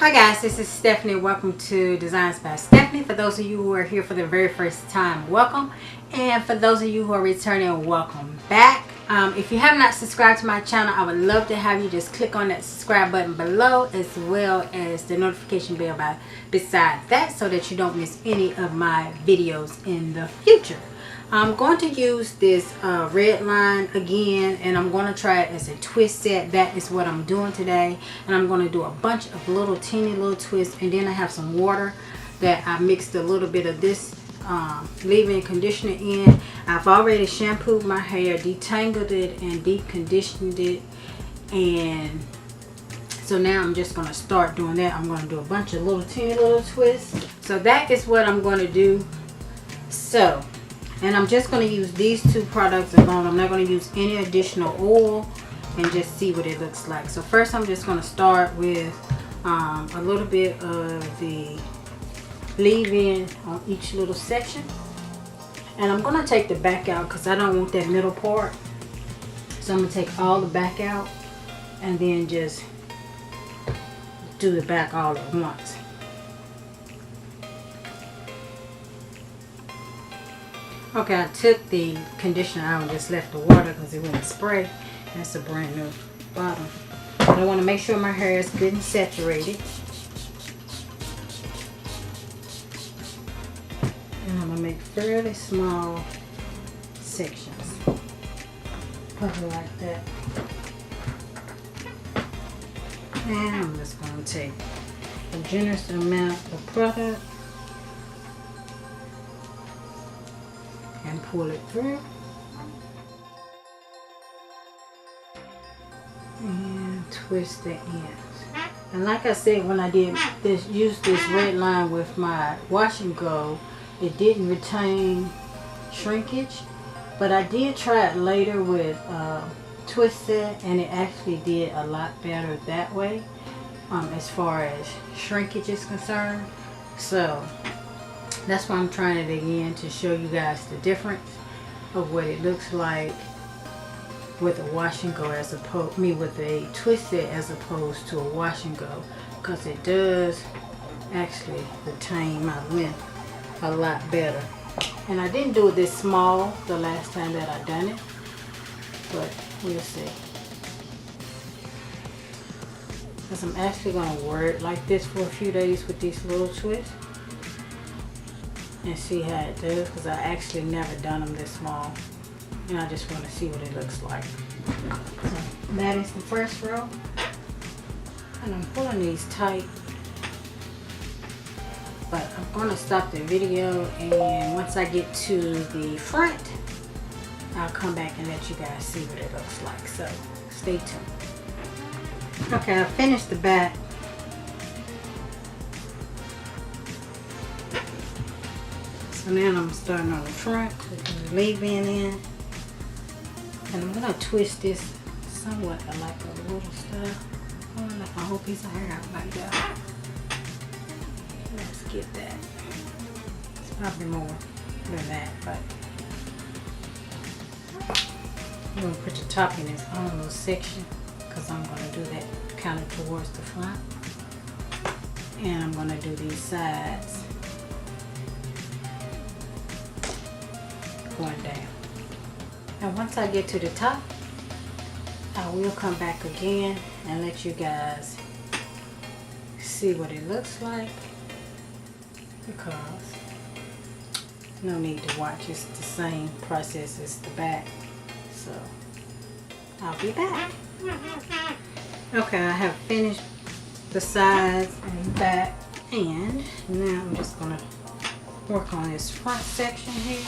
Hi guys, this is Stephanie. Welcome to Designs by Stephanie. For those of you who are here for the very first time, welcome. And for those of you who are returning, welcome back. If you have not subscribed to my channel, I would love to have you just click on that subscribe button below, as well as the notification bell beside that, so that you don't miss any of my videos in the future. I'm going to use this red line again, and I'm going to try it as a twist set. That is what I'm doing today, and I'm going to do a bunch of little teeny little twists, and then I have some water that I mixed a little bit of this leave-in conditioner in. I've already shampooed my hair, detangled it, and deep conditioned it, and so now I'm just going to start doing that. I'm going to do a bunch of little teeny little twists. So that is what I'm going to do. And I'm just going to use these two products alone. I'm not going to use any additional oil, and just see what it looks like. So first I'm just going to start with a little bit of the leave-in on each little section. And I'm going to take the back out because I don't want that middle part. So I'm going to take all the back out and then just do the back all at once. Okay, I took the conditioner out and just left the water because it wouldn't spray. That's a brand new bottle. But I want to make sure my hair is good and saturated. And I'm going to make fairly small sections. Probably like that. And I'm just going to take a generous amount of product and pull it through, and twist the ends. And like I said, when I did this, use this red line with my wash and go, it didn't retain shrinkage, but I did try it later with twist set, and it actually did a lot better that way as far as shrinkage is concerned. So that's why I'm trying it again, to show you guys the difference of what it looks like with a wash and go as opposed with a twist set as opposed to a wash and go, because it does actually retain my length a lot better. And I didn't do it this small the last time that I done it, but we'll see. Because I'm actually going to wear it like this for a few days with these little twists and see how it does, because I actually never done them this small, and I just want to see what it looks like. So that is the first row, and I'm pulling these tight, but I'm going to stop the video, and once I get to the front, I'll come back and let you guys see what it looks like. So stay tuned. Okay, I finished the back. So now I'm starting on the front with the leave-in in, and I'm gonna twist this somewhat like a little stuff. I want to let my whole piece of hair out like that. Let's get that. It's probably more than that, but I'm gonna put the top in its own little section, because I'm gonna do that kind of towards the front, and I'm gonna do these sides going down. And once I get to the top, I will come back again and let you guys see what it looks like, because no need to watch. It's the same process as the back. So I'll be back. Okay, I have finished the sides and back, and now I'm just gonna work on this front section here.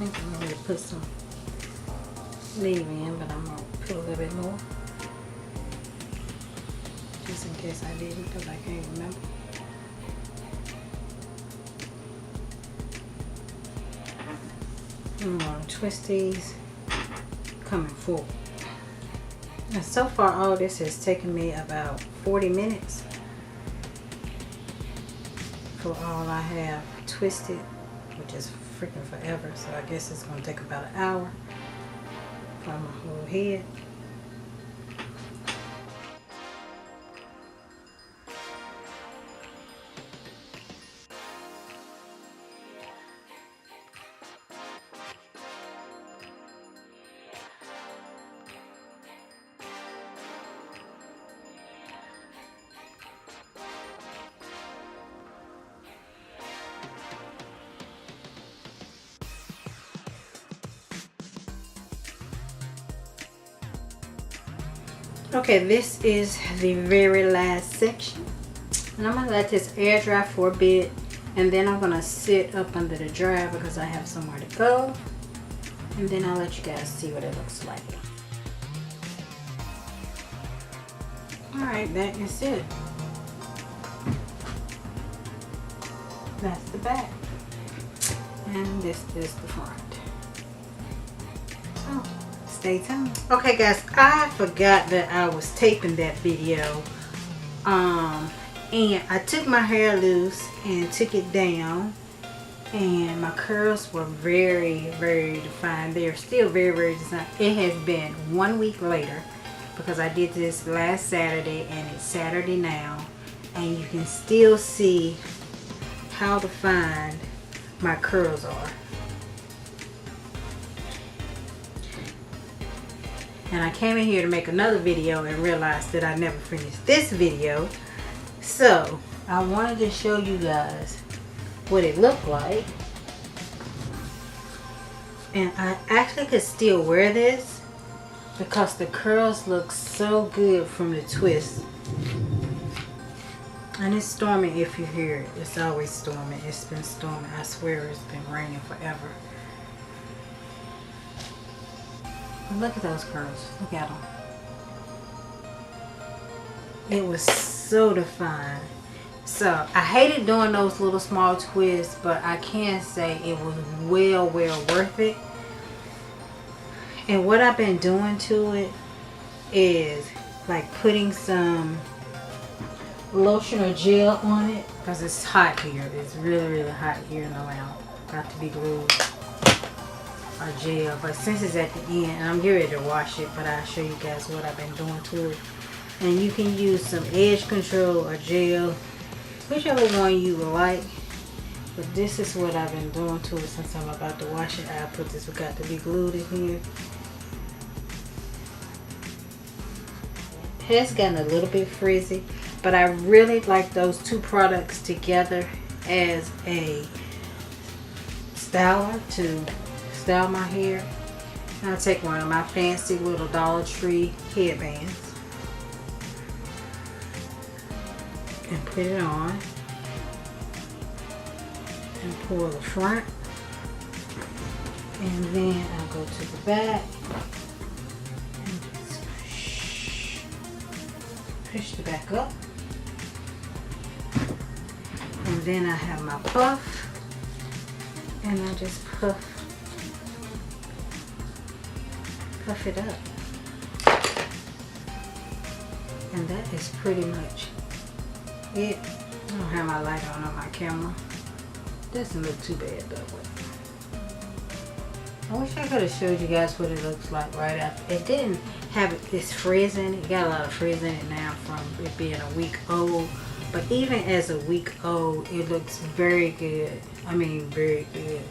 I think I'm going to put some leave-in, but I'm going to put a little bit more, just in case I didn't, because I can't remember. I'm going to twist these coming forward. And so far all this has taken me about 40 minutes for all I have twisted, which is freaking forever. So I guess it's going to take about an hour for my whole head. Okay, this is the very last section. And I'm gonna let this air dry for a bit, and then I'm gonna sit up under the dryer because I have somewhere to go. And then I'll let you guys see what it looks like. Alright, that is it. That's the back. And this is the front. So, stay tuned. Okay guys, I forgot that I was taping that video. And I took my hair loose and took it down. And my curls were very, very defined. They are still very, very defined. It has been 1 week later because I did this last Saturday and it's Saturday now. And you can still see how defined my curls are. And I came in here to make another video and realized that I never finished this video. So I wanted to show you guys what it looked like. And I actually could still wear this because the curls look so good from the twist. And it's storming if you hear it. It's always storming. It's been storming. I swear it's been raining forever. But look at those curls. Look at them. It was so defined. So I hated doing those little small twists, but I can say it was well worth it. And what I've been doing to it is like putting some lotion or gel on it because it's hot here. It's really hot here in the lounge. Got to be glued or gel, but since it's at the end, and I'm getting ready to wash it, but I'll show you guys what I've been doing to it. And you can use some edge control or gel, whichever one you would like. But this is what I've been doing to it since I'm about to wash it. I put this got to be glued in here. It has gotten a little bit frizzy, but I really like those two products together as a styler to style my hair. And I'll take one of my fancy little Dollar Tree headbands and put it on and pull the front, and then I'll go to the back and just push the back up, and then I have my puff and I just puff it up, and that is pretty much it. I don't have my light on my camera. Doesn't look too bad though. I wish I could have showed you guys what it looks like right after. It didn't have this frizz in it. It got a lot of frizz in it now from it being a week old. But even as a week old, it looks very good. I mean, very good.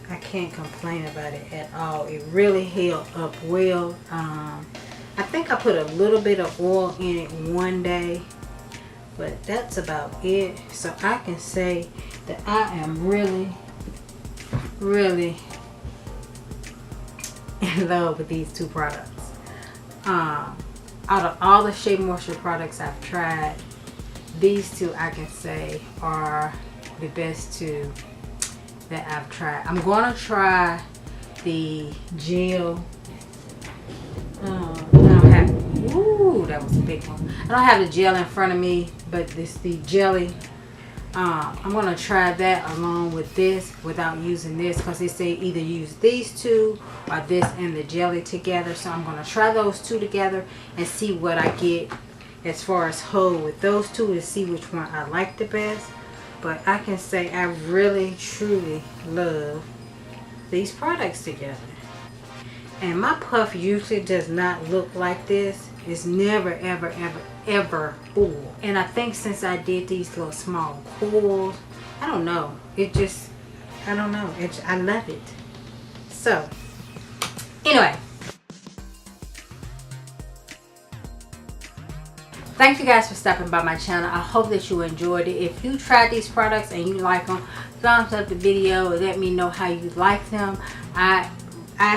I can't complain about it at all. It really held up well. I think I put a little bit of oil in it one day, but that's about it. So I can say that I am really in love with these two products. Out of all the Shea Moisture products I've tried, these two I can say are the best two that I've tried. I'm gonna try the gel. Ooh, that was a big one. I don't have the gel in front of me, but this the jelly. I'm gonna try that along with this without using this, because they say either use these two or this and the jelly together. So I'm gonna try those two together and see what I get as far as hold with those two to see which one I like the best. But I can say I really truly love these products together. And my puff usually does not look like this. It's never ever full. And I think since I did these little small coils, I don't know, it just, I don't know, I love it. So anyway, thank you guys for stopping by my channel. I hope that you enjoyed it. If you tried these products and you like them, thumbs up the video and let me know how you like them. I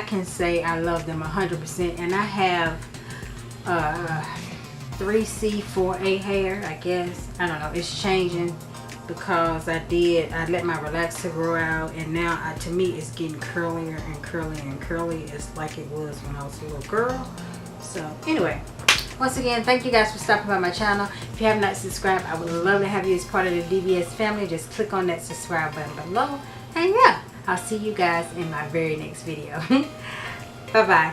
can say I love them 100%, and I have 3C 4A hair, I guess. I don't know, it's changing because I let my relaxer grow out, and now to me it's getting curlier and curlier and curly. It's like it was when I was a little girl. So anyway, once again, thank you guys for stopping by my channel. If you have not subscribed, I would love to have you as part of the DBS family. Just click on that subscribe button below, and yeah, I'll see you guys in my very next video. Bye bye.